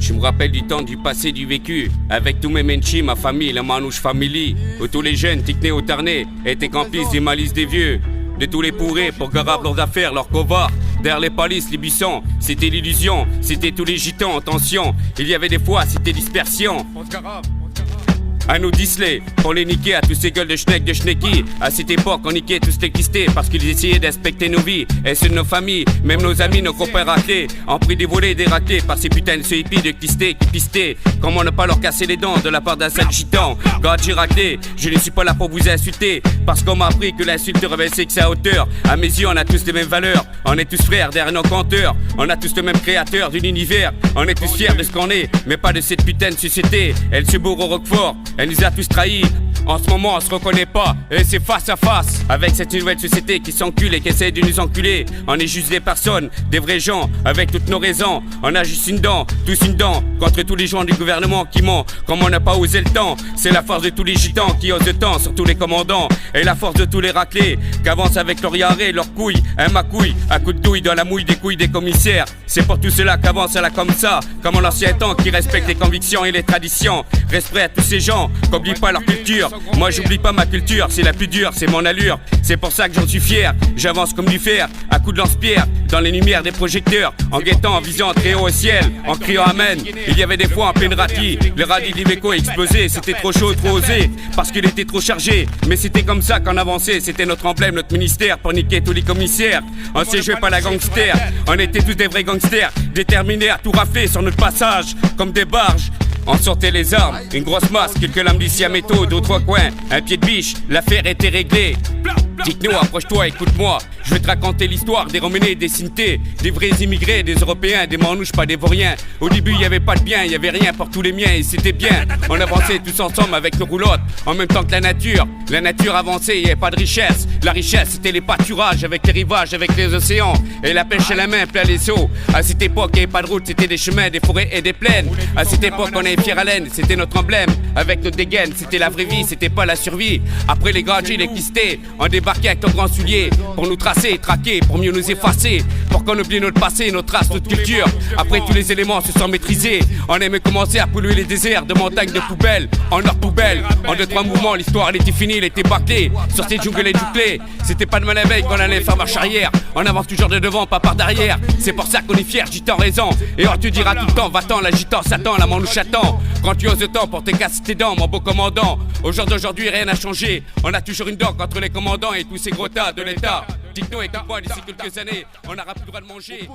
Je me rappelle du temps du passé, du vécu, avec tous mes menchis, ma famille, la Manouche Family, où tous les jeunes, ticnés au tarné, étaient complices des malices des vieux, de tous les pourrés pour garab leurs affaires, leurs covards. Derrière les palisses, les buissons, c'était l'illusion, c'était tous les gitans en tension. Il y avait des fois, c'était dispersion. À nous Disley, pour les niquer à tous ces gueules de schneck, de schnecky. À cette époque, on niquait tous les quistés parce qu'ils essayaient d'inspecter nos vies. Et ceux de nos familles, même nos amis, nos copains raclés, en pris des volets et des raclés par ces putains de ce hippies de quistés qui pistaient. Comment ne pas leur casser les dents de la part d'un sale gitan? Quand j'ai raclé, je ne suis pas là pour vous insulter, parce qu'on m'a appris que l'insulte reversait que sa hauteur. À mes yeux, on a tous les mêmes valeurs, on est tous frères derrière nos compteurs, on a tous le même créateur d'une univers, on est tous fiers de ce qu'on est, mais pas de cette putain de société. Elle se bourre au Roquefort, elle nous a tous trahis. En ce moment on se reconnaît pas, et c'est face à face avec cette nouvelle société qui s'encule et qui essaie de nous enculer. On est juste des personnes, des vrais gens, avec toutes nos raisons. On a juste une dent, tous une dent, contre tous les gens du gouvernement qui mentent. Comme on n'a pas osé le temps, c'est la force de tous les gitans qui osent le temps, surtout les commandants. Et la force de tous les raclés, qui avancent avec leur yaré, leurs couilles, ma couille, à coup de douille dans la mouille des couilles des commissaires. C'est pour tout cela qu'avance à la comme ça, comme en l'ancien temps, qui respecte les convictions et les traditions. Respect à tous ces gens, qui n'oublient pas leur culture. Moi j'oublie pas ma culture, c'est la plus dure, c'est mon allure. C'est pour ça que j'en suis fier, j'avance comme du fer, à coups de lance-pierre, dans les lumières des projecteurs, en guettant, en visant très haut au ciel, en criant amen. Il y avait des fois en pleine rati, le radis d'Iveco explosait, c'était trop chaud, trop osé, parce qu'il était trop chargé. Mais c'était comme ça qu'on avançait, c'était notre emblème, notre ministère, pour niquer tous les commissaires. On s'est joué pas la gangster, on était tous des vrais gangsters, déterminés à tout rafler sur notre passage, comme des barges. On sortait les armes, une grosse masse, quelques lames d'ici à métaux, deux, trois coins, un pied de biche, l'affaire était réglée. Dites-nous, approche-toi, écoute-moi, je vais te raconter l'histoire des Roménés, des Sintés, des vrais immigrés, des Européens, des Manouches, pas des Vauriens. Au début, il y avait pas de bien, il y avait rien pour tous les miens et c'était bien. On avançait tous ensemble avec nos roulottes, en même temps que la nature. La nature avançait, il n'y avait pas de richesse. La richesse, c'était les pâturages avec les rivages, avec les océans. Et la pêche à la main, plein les eaux. À cette époque, il n'y avait pas de route, c'était des chemins, des forêts et des plaines. À cette époque, on avait fier à laine, c'était notre emblème. Avec nos dégaines, c'était la vraie vie, c'était pas la survie. Après les gadgets, les quistés, on débarquait avec nos grands souliers pour nous tracer, traquer, pour mieux nous effacer, pour qu'on oublie notre passé, notre race, notre culture. Après tous les éléments se sont maîtrisés, on aimait commencer à polluer les déserts de montagnes de poubelles. En leur poubelle, en 2-3 mouvements, l'histoire elle était finie, elle était bâclée. Sur ces jungles et jouclés, c'était pas de mal à veille qu'on allait faire marche arrière. On avance toujours de devant, pas par derrière. C'est pour ça qu'on est fiers, gitan raison. Et on te dira tout le temps, va-t'en, l'agitant, Satan, la manouche attend. Quand tu oses le temps pour te casser tes dents, mon beau commandant. Au jour d'aujourd'hui, rien n'a changé. On a toujours une dent contre les commandants et tous ces gros tas de l'État. Dites-nous, écoute-moi, d'ici quelques années, on n'aura plus le droit de manger.